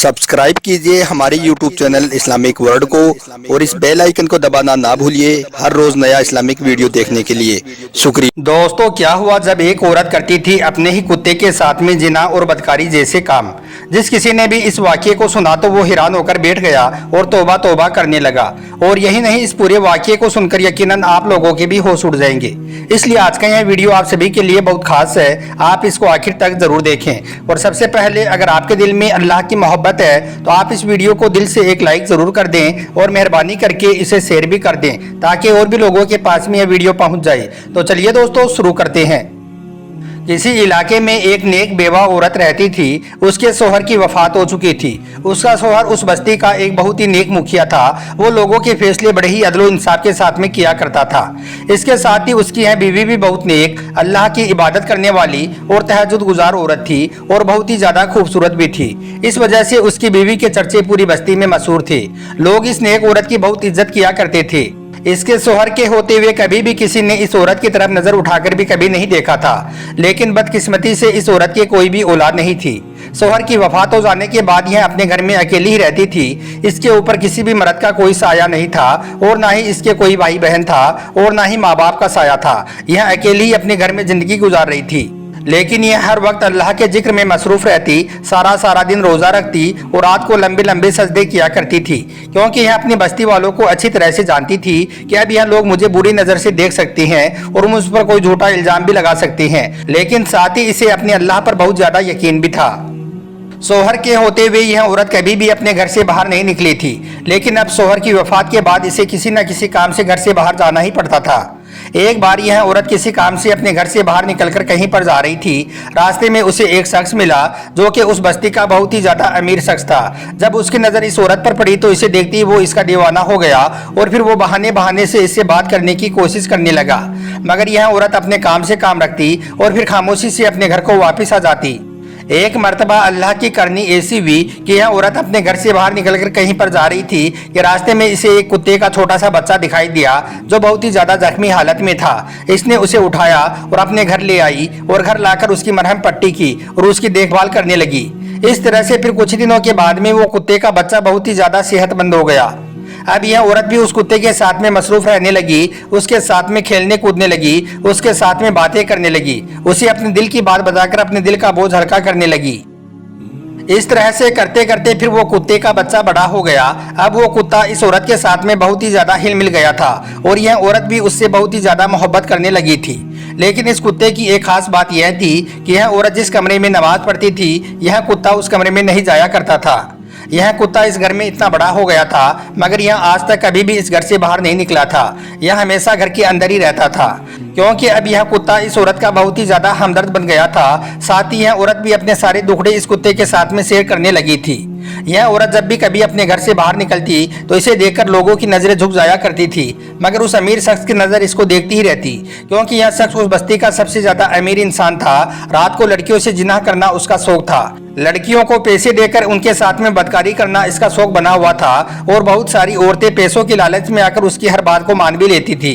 Subscribe कीजिए हमारे YouTube channel Islamic world को और इस बेल आइकन को दबाना ना भूलिए हर रोज नया इस्लामिक वीडियो देखने के लिए। शुक्रिया। दोस्तों, क्या हुआ जब एक औरत करती थी अपने ही कुत्ते के साथ में जिना और बदकारी जैसे काम। जिस किसी ने भी इस वाक़ये को सुना तो वो हैरान होकर बैठ गया और तौबा तौबा करने लगा। और यही नहीं, इस पूरे वाक़ये को सुनकर यकीनन आप लोगों के भी होश उड़ जाएंगे। इसलिए आज का यह वीडियो आप सभी के लिए बहुत खास है, आप इसको आखिर तक जरूर देखें। और सबसे पहले, अगर आपके दिल में अल्लाह की मोहब्बत है तो आप इस वीडियो को दिल से एक लाइक जरूर कर दें और मेहरबानी करके इसे शेयर भी कर दें ताकि और भी लोगों के पास में यह वीडियो पहुंच जाए। तो चलिए दोस्तों, शुरू करते हैं। किसी इलाके में एक नेक बेवा औरत रहती थी। उसके शोहर की वफात हो चुकी थी। उसका शोहर उस बस्ती का एक बहुत ही नेक मुखिया था। वो लोगों के फैसले बड़े ही अदलो इंसाफ के साथ में किया करता था। इसके साथ ही उसकी यह बीवी भी बहुत नेक, अल्लाह की इबादत करने वाली और तहज्जुद गुजार औरत थी और बहुत ही ज्यादा खूबसूरत भी थी। इस वजह से उसकी बीवी के चर्चे पूरी बस्ती में मशहूर थे। लोग इस नेक औरत की बहुत इज्जत किया करते थे। इसके शोहर के होते हुए कभी भी किसी ने इस औरत की तरफ नजर उठाकर भी कभी नहीं देखा था। लेकिन बदकिस्मती से इस औरत की कोई भी औलाद नहीं थी। शोहर की वफात हो जाने के बाद यह अपने घर में अकेली ही रहती थी। इसके ऊपर किसी भी मर्द का कोई साया नहीं था और ना ही इसके कोई भाई बहन था और ना ही माँ बाप का साया था। यह अकेली ही अपने घर में जिंदगी गुजार रही थी। लेकिन यह हर वक्त अल्लाह के जिक्र में मसरूफ रहती, सारा दिन रोजा रखती और रात को लंबे लंबे सजदे किया करती थी, क्योंकि यह अपनी बस्ती वालों को अच्छी तरह से जानती थी कि अब यह लोग मुझे बुरी नजर से देख सकते हैं और मुझ पर कोई झूठा इल्जाम भी लगा सकते हैं। लेकिन साथ ही इसे अपने अल्लाह पर बहुत ज्यादा यकीन भी था। शोहर के होते हुए यह औरत कभी भी अपने घर से बाहर नहीं निकली थी। लेकिन अब शोहर की वफात के बाद इसे किसी न किसी काम से घर से बाहर जाना ही पड़ता था। एक बार यह औरत किसी काम से अपने घर से बाहर निकलकर कहीं पर जा रही थी। रास्ते में उसे एक शख्स मिला जो कि उस बस्ती का बहुत ही ज्यादा अमीर शख्स था। जब उसकी नजर इस औरत पर पड़ी तो इसे देखते ही वो इसका दीवाना हो गया और फिर वो बहाने से इससे बात करने की कोशिश करने लगा। मगर यह औरत अपने काम से काम रखती और फिर खामोशी से अपने घर को वापिस आ जाती। एक मर्तबा अल्लाह की करनी ऐसी हुई कि यह औरत अपने घर से बाहर निकलकर कहीं पर जा रही थी कि रास्ते में इसे एक कुत्ते का छोटा सा बच्चा दिखाई दिया जो बहुत ही ज्यादा जख्मी हालत में था। इसने उसे उठाया और अपने घर ले आई और घर लाकर उसकी मरहम पट्टी की और उसकी देखभाल करने लगी। इस तरह से फिर कुछ दिनों के बाद में वो कुत्ते का बच्चा बहुत ही ज्यादा सेहतमंद हो गया। अब यह औरत भी उस कुत्ते के साथ में मसरूफ रहने लगी, उसके साथ में खेलने कूदने लगी, उसके साथ में बातें करने लगी, उसे अपने दिल की बात बताकर अपने दिल का बोझ हल्का करने लगी। इस तरह से करते करते फिर वो कुत्ते का बच्चा बड़ा हो गया। अब वो कुत्ता इस औरत के साथ में बहुत ही ज्यादा हिल मिल गया था और यह औरत भी उससे बहुत ही ज्यादा मोहब्बत करने लगी थी। लेकिन इस कुत्ते की एक खास बात यह थी कि यह औरत जिस कमरे में नमाज पढ़ती थी, यह कुत्ता उस कमरे में नहीं जाया करता था। यह कुत्ता इस घर में इतना बड़ा हो गया था मगर यह आज तक कभी भी इस घर से बाहर नहीं निकला था। यह हमेशा घर के अंदर ही रहता था, क्योंकि अब यह कुत्ता इस औरत का बहुत ही ज्यादा हमदर्द बन गया था। साथ ही यह औरत भी अपने सारे दुखड़े इस कुत्ते के साथ में शेयर करने लगी थी। यह औरत जब भी कभी अपने घर से बाहर निकलती तो इसे देखकर लोगों की नजरें झुक जाया करती थी, मगर उस अमीर शख्स की नजर इसको देखती ही रहती, क्योंकि यह शख्स उस बस्ती का सबसे ज्यादा अमीर इंसान था। रात को लड़कियों से जिनाह करना उसका शौक था। लड़कियों को पैसे देकर उनके साथ में बदकारी करना इसका शौक बना हुआ था और बहुत सारी औरतें पैसों की लालच में आकर उसकी हर बात को मान भी लेती थी।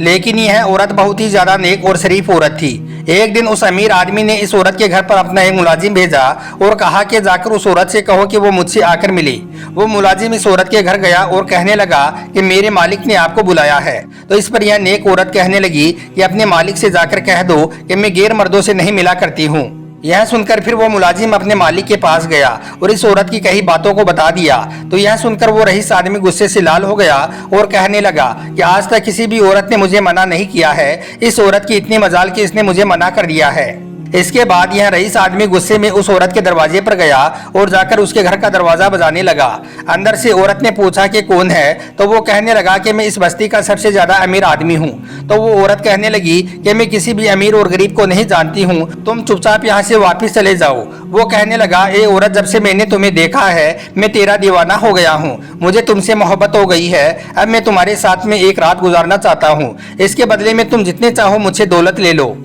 लेकिन यह औरत बहुत ही ज्यादा नेक और शरीफ औरत थी। एक दिन उस अमीर आदमी ने इस औरत के घर पर अपना एक मुलाजिम भेजा और कहा कि जाकर उस औरत से कहो कि वो मुझसे आकर मिले। वो मुलाजिम इस औरत के घर गया और कहने लगा कि मेरे मालिक ने आपको बुलाया है। तो इस पर यह नेक औरत कहने लगी कि अपने मालिक से जाकर कह दो कि मैं गैर मर्दों से नहीं मिला करती हूँ। यह सुनकर फिर वो मुलाजिम अपने मालिक के पास गया और इस औरत की कही बातों को बता दिया। तो यह सुनकर वो रईस आदमी गुस्से से लाल हो गया और कहने लगा कि आज तक किसी भी औरत ने मुझे मना नहीं किया है, इस औरत की इतनी मजाल कि इसने मुझे मना कर दिया है। इसके बाद यह रईस आदमी गुस्से में उस औरत के दरवाजे पर गया और जाकर उसके घर का दरवाजा बजाने लगा। अंदर से औरत ने पूछा कि कौन है, तो वो कहने लगा कि मैं इस बस्ती का सबसे ज्यादा अमीर आदमी हूँ। तो वो औरत कहने लगी कि मैं किसी भी अमीर और गरीब को नहीं जानती हूँ, तुम चुपचाप यहाँ से वापिस चले जाओ। वो कहने लगा, ए औरत, जब से मैंने तुम्हें देखा है मैं तेरा दीवाना हो गया हूँ, मुझे तुमसे मोहब्बत हो गई है। अब मैं तुम्हारे साथ में एक रात गुजारना चाहता हूँ, इसके बदले में तुम जितने चाहो मुझसे दौलत ले लो।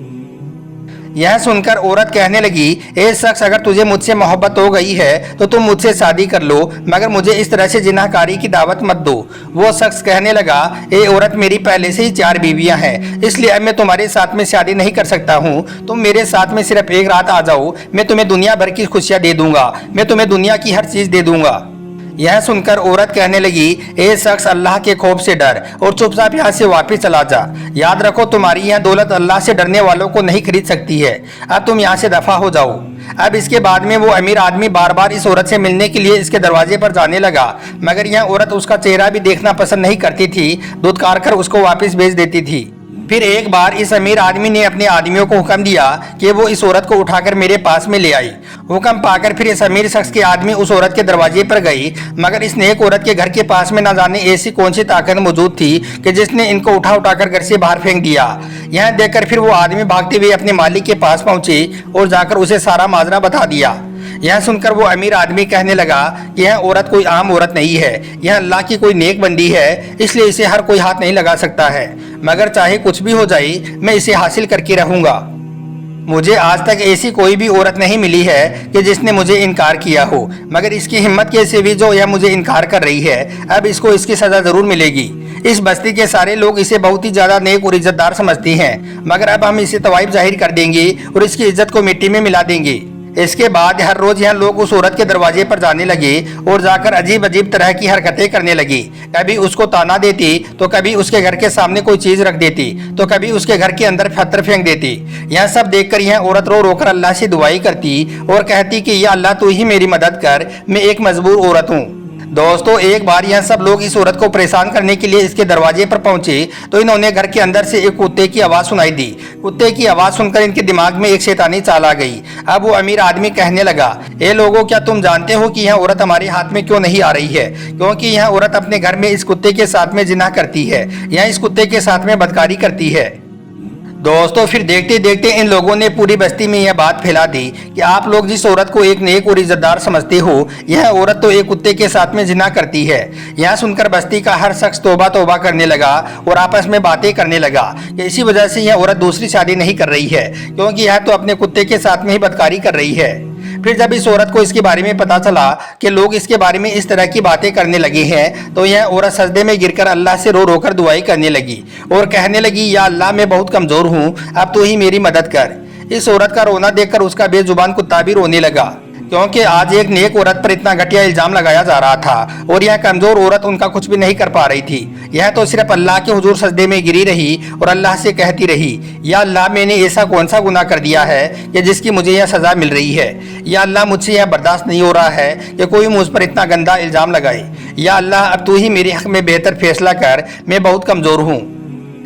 यह सुनकर औरत कहने लगी, ए शख्स, अगर तुझे मुझसे मोहब्बत हो गई है तो तुम मुझसे शादी कर लो, मगर मुझे इस तरह से जिनाहकारी की दावत मत दो। वो शख्स कहने लगा, ए औरत, मेरी पहले से ही 4 बीवियां हैं, इसलिए अब मैं तुम्हारे साथ में शादी नहीं कर सकता हूँ। तुम मेरे साथ में सिर्फ एक रात आ जाओ, मैं तुम्हें दुनिया भर की खुशियाँ दे दूंगा, मैं तुम्हें दुनिया की हर चीज़ दे दूंगा। यह सुनकर औरत कहने लगी, ए शख्स, अल्लाह के खौफ से डर और चुपचाप यहाँ से वापस चला जा। याद रखो, तुम्हारी यह दौलत अल्लाह से डरने वालों को नहीं खरीद सकती है। अब तुम यहाँ से दफा हो जाओ। अब इसके बाद में वो अमीर आदमी बार बार इस औरत से मिलने के लिए इसके दरवाजे पर जाने लगा, मगर यह औरत उसका चेहरा भी देखना पसंद नहीं करती थी, धुतकार कर उसको वापस भेज देती थी। फिर एक बार इस अमीर आदमी ने अपने आदमियों को हुक्म दिया कि वो इस औरत को उठाकर मेरे पास में ले आई। हुक्म पाकर फिर इस अमीर शख्स के आदमी उस औरत के दरवाजे पर गई, मगर इस नेक औरत के घर के पास में न जाने ऐसी कौन सी ताकत मौजूद थी कि जिसने इनको उठाकर घर से बाहर फेंक दिया। यह देखकर फिर वो आदमी भागते हुए अपने मालिक के पास पहुंचे और जाकर उसे सारा माजरा बता दिया। यह सुनकर वो अमीर आदमी कहने लगा कि यह औरत कोई आम औरत नहीं है, यह अल्लाह की कोई नेक बंदी है, इसलिए इसे हर कोई हाथ नहीं लगा सकता है, मगर चाहे कुछ भी हो जाए मैं इसे हासिल करके रहूंगा। मुझे आज तक ऐसी कोई भी औरत नहीं मिली है कि जिसने मुझे इनकार किया हो, मगर इसकी हिम्मत कैसे भी जो यह मुझे इनकार कर रही है, अब इसको इसकी सजा जरूर मिलेगी। इस बस्ती के सारे लोग इसे बहुत ही ज्यादा नेक और इज्जतदार समझते हैं, मगर अब हम इसे तवाइफ जाहिर कर देंगे और इसकी इज्जत को मिट्टी में मिला देंगे। इसके बाद हर रोज यह लोग उस औरत के दरवाजे पर जाने लगे और जाकर अजीब अजीब तरह की हरकतें करने लगी। कभी उसको ताना देती, तो कभी उसके घर के सामने कोई चीज रख देती, तो कभी उसके घर के अंदर पत्थर फेंक देती। यह सब देखकर यह औरत रो रोकर अल्लाह से दुआई करती और कहती कि या अल्लाह, तू ही मेरी मदद कर, मैं एक मजबूर औरत हूँ। दोस्तों, एक बार यह सब लोग इस औरत को परेशान करने के लिए इसके दरवाजे पर पहुंचे तो इन्होंने घर के अंदर से एक कुत्ते की आवाज़ सुनाई दी। कुत्ते की आवाज़ सुनकर इनके दिमाग में एक शैतानी चाल आ गई। अब वो अमीर आदमी कहने लगा, ए लोगों, क्या तुम जानते हो कि यह औरत हमारे हाथ में क्यों नहीं आ रही है? क्योंकि यह औरत अपने घर में इस कुत्ते के साथ में जिना करती है, यह इस कुत्ते के साथ में बदकारी करती है। दोस्तों, फिर देखते देखते इन लोगों ने पूरी बस्ती में यह बात फैला दी कि आप लोग जिस औरत को एक नेक और इज्जतदार समझते हो, यह औरत तो एक कुत्ते के साथ में जिना करती है। यह सुनकर बस्ती का हर शख्स तौबा तौबा करने लगा और आपस में बातें करने लगा कि इसी वजह से यह औरत दूसरी शादी नहीं कर रही है, क्योंकि यह तो अपने कुत्ते के साथ में ही बदकारी कर रही है। फिर जब इस औरत को इसके बारे में पता चला कि लोग इसके बारे में इस तरह की बातें करने लगे हैं, तो यह औरत सजदे में गिरकर अल्लाह से रो रोकर दुआई करने लगी और कहने लगी, या अल्लाह, मैं बहुत कमजोर हूँ, अब तू ही मेरी मदद कर। इस औरत का रोना देखकर उसका बेजुबान कुत्ता भी रोने लगा, क्योंकि आज एक नेक औरत पर इतना घटिया इल्जाम लगाया जा रहा था और यह कमजोर औरत उनका कुछ भी नहीं कर पा रही थी। यह तो सिर्फ अल्लाह के हुजूर सजदे में गिरी रही और अल्लाह से कहती रही, या अल्लाह, मैंने ऐसा कौन सा गुनाह कर दिया है कि जिसकी मुझे यह सजा मिल रही है? या अल्लाह, मुझसे यह बर्दाश्त नहीं हो रहा है कि कोई मुझ पर इतना गंदा इल्जाम लगाए। या अल्लाह, अब तू ही मेरे हक में बेहतर फैसला कर, मैं बहुत कमजोर हूँ।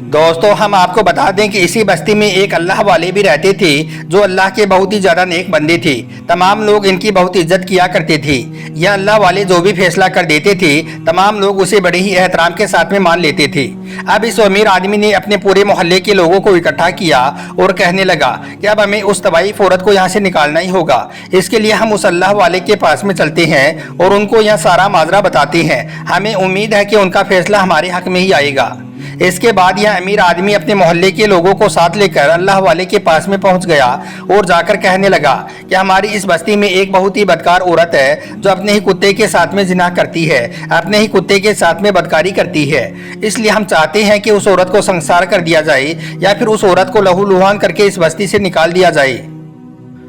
दोस्तों, हम आपको बता दें कि इसी बस्ती में एक अल्लाह वाले भी रहते थे जो अल्लाह के बहुत ही ज़्यादा नेक बंदे थे। तमाम लोग इनकी बहुत इज्जत किया करते थे। यह अल्लाह वाले जो भी फैसला कर देते थे, तमाम लोग उसे बड़े ही एहतराम के साथ में मान लेते थे। अब इस अमीर आदमी ने अपने पूरे मोहल्ले के लोगों को इकट्ठा किया और कहने लगा कि अब हमें उस तवाइफ औरत को यहाँ से निकालना ही होगा। इसके लिए हम उस अल्लाह वाले के पास में चलते हैं और उनको यह सारा माजरा बताते हैं। हमें उम्मीद है कि उनका फैसला हमारे हक में ही आएगा। इसके बाद यह अमीर आदमी अपने मोहल्ले के लोगों को साथ लेकर अल्लाह वाले के पास में पहुंच गया और जाकर कहने लगा कि हमारी इस बस्ती में एक बहुत ही बदकार औरत है जो अपने ही कुत्ते के साथ में जिना करती है, अपने ही कुत्ते के साथ में बदकारी करती है। इसलिए हम चाहते हैं कि उस औरत को संसार कर दिया जाए या फिर उस औरत को लहूलुहान करके इस बस्ती से निकाल दिया जाए।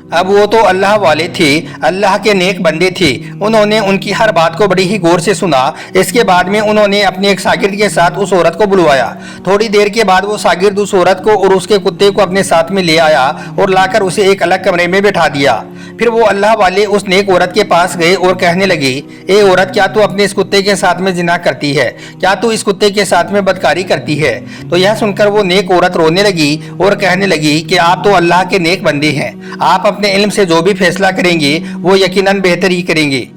अब वो तो अल्लाह वाले थे, अल्लाह के नेक बंदे थे। उन्होंने उनकी हर बात को बड़ी ही गौर से सुना। इसके बाद में उन्होंने अपने एक शागिर्द के साथ उस औरत को बुलवाया। थोड़ी देर के बाद वो शागिर्द उस औरत को और उसके कुत्ते को अपने साथ में ले आया और लाकर उसे एक अलग कमरे में बैठा दिया। फिर वो अल्लाह वाले उस नेक औरत के पास गए और कहने लगे, ए औरत, क्या तू अपने इस कुत्ते के साथ में जिना करती है? क्या तू इस कुत्ते के साथ में बदकारी करती है? तो यह सुनकर वो नेक औरत रोने लगी और कहने लगी कि आप तो अल्लाह के नेक बंदे हैं, आप अपने इल्म से जो भी फैसला करेंगे वो यकीनन बेहतर ही करेंगे।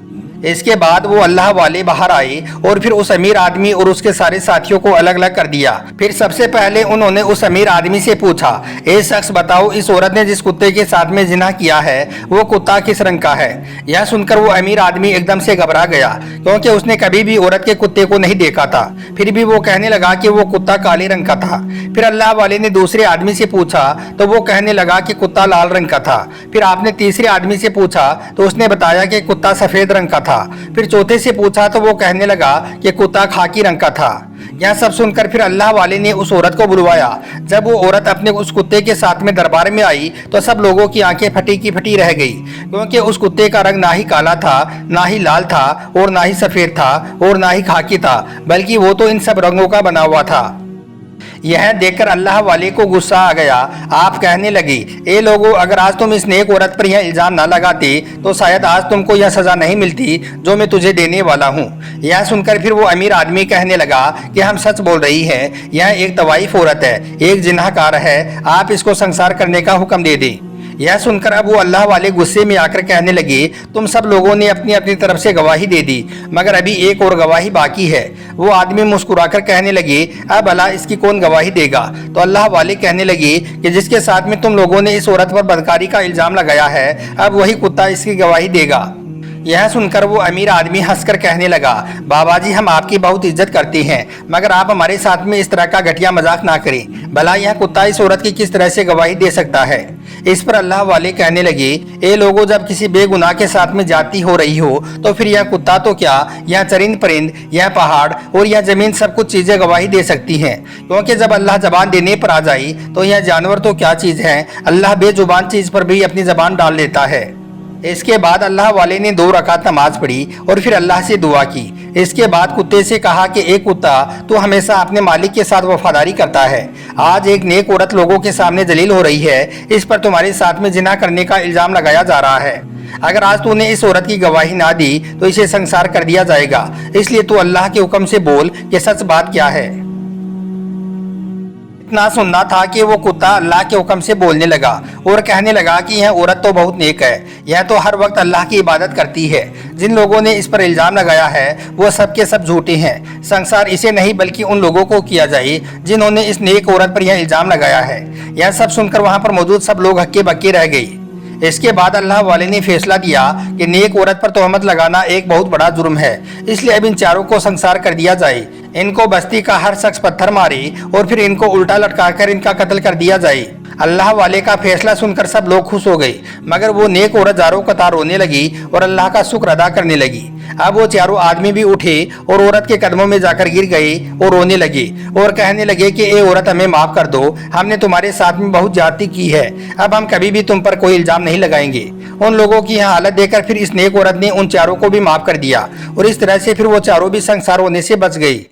इसके बाद वो अल्लाह वाले बाहर आए और फिर उस अमीर आदमी और उसके सारे साथियों को अलग अलग कर दिया। फिर सबसे पहले उन्होंने उस अमीर आदमी से पूछा, ए शख्स बताओ, इस औरत ने जिस कुत्ते के साथ में जिना किया है वो कुत्ता किस रंग का है? यह सुनकर वो अमीर आदमी एकदम से घबरा गया, क्योंकि उसने कभी भी औरत के कुत्ते को नहीं देखा था। फिर भी वो कहने लगा कि वो कुत्ता काले रंग का था। फिर अल्लाह वाले ने दूसरे आदमी से पूछा तो वो कहने लगा कि कुत्ता लाल रंग का था। फिर आपने तीसरे आदमी से पूछा तो उसने बताया कि कुत्ता सफेद रंग का था। फिर चौथे से पूछा तो वो कहने लगा कि कुत्ता खाकी रंग का था। यह सब सुनकर फिर अल्लाह वाले ने उस औरत को बुलवाया। जब वो औरत अपने उस कुत्ते के साथ में दरबार में आई तो सब लोगों की आंखें फटी की फटी रह गई, क्योंकि उस कुत्ते का रंग ना ही काला था, ना ही लाल था, और ना ही सफेद था, और ना ही खाकी था, बल्कि वो तो इन सब रंगों का बना हुआ था। यह देखकर अल्लाह वाले को गुस्सा आ गया। आप कहने लगे, ए लोगों, अगर आज तुम इस नेक औरत पर यह इल्जाम ना लगाते तो शायद आज तुमको यह सजा नहीं मिलती जो मैं तुझे देने वाला हूँ। यह सुनकर फिर वो अमीर आदमी कहने लगा कि हम सच बोल रही हैं, यह एक तवाइफ औरत है, एक जिन्हाकार है, आप इसको संसार करने का हुक्म दे दें। यह सुनकर अब वो अल्लाह वाले गुस्से में आकर कहने लगे, तुम सब लोगों ने अपनी अपनी तरफ से गवाही दे दी, मगर अभी एक और गवाही बाकी है। वो आदमी मुस्कुराकर कहने लगे, अब भला इसकी कौन गवाही देगा? तो अल्लाह वाले कहने लगे कि जिसके साथ में तुम लोगों ने इस औरत पर बदकारी का इल्जाम लगाया है, अब वही कुत्ता इसकी गवाही देगा। यह सुनकर वो अमीर आदमी हंसकर कहने लगा, बाबा जी, हम आपकी बहुत इज्जत करते हैं, मगर आप हमारे साथ में इस तरह का घटिया मजाक ना करें। भला यह कुत्ता इस औरत की किस तरह से गवाही दे सकता है? इस पर अल्लाह वाले कहने लगे, ए लोगों, जब किसी बेगुनाह के साथ में जाती हो रही हो तो फिर यह कुत्ता तो क्या, यह चरिंद परिंद, यह पहाड़ और यह जमीन सब कुछ चीजें गवाही दे सकती हैं, क्योंकि जब अल्लाह जबान देने पर आ जाए तो यह जानवर तो क्या चीज है, अल्लाह बेजुबान चीज पर भी अपनी जबान डाल लेता है। इसके बाद अल्लाह वाले ने 2 रकात नमाज पढ़ी और फिर अल्लाह से दुआ की। इसके बाद कुत्ते से कहा कि एक कुत्ता, तू हमेशा अपने मालिक के साथ वफादारी करता है। आज एक नेक औरत लोगों के सामने जलील हो रही है, इस पर तुम्हारे साथ में जिना करने का इल्जाम लगाया जा रहा है। अगर आज तूने इस औरत की गवाही ना दी तो इसे संसार कर दिया जाएगा, इसलिए तू अल्लाह के हुक्म से बोल कि सच बात क्या है। इतना सुनना था कि वो कुत्ता अल्लाह के हुक्म से बोलने लगा और कहने लगा कि यह औरत तो बहुत नेक है, यह तो हर वक्त अल्लाह की इबादत करती है। जिन लोगों ने इस पर इल्जाम लगाया है वो सब के सब झूठे हैं। संसार इसे नहीं बल्कि उन लोगों को किया जाए जिन्होंने इस नेक औरत पर यह इल्जाम लगाया है। यह सब सुनकर वहां पर मौजूद सब लोग हक्के बक्के रह गए। इसके बाद अल्लाह वाले ने फैसला दिया कि नेक औरत पर तोहमत लगाना एक बहुत बड़ा जुर्म है, इसलिए अब इन चारों को संसार कर दिया जाए। इनको बस्ती का हर शख्स पत्थर मारे और फिर इनको उल्टा लटकाकर इनका कत्ल कर दिया जाए। अल्लाह वाले का फैसला सुनकर सब लोग खुश हो गए, मगर वो नेक औरत जारों कतार रोने लगी और अल्लाह का शुक्र अदा करने लगी। अब वो चारों आदमी भी उठे और औरत के कदमों में जाकर गिर गए और रोने लगे और कहने लगे कि ए औरत, हमें माफ कर दो, हमने तुम्हारे साथ में बहुत ज्यादती की है, अब हम कभी भी तुम पर कोई इल्जाम नहीं लगाएंगे। उन लोगों की यह हालत देखकर फिर इस नेक औरत ने उन चारों को भी माफ कर दिया और इस तरह से फिर वो चारों भी संसार होने से बच गई।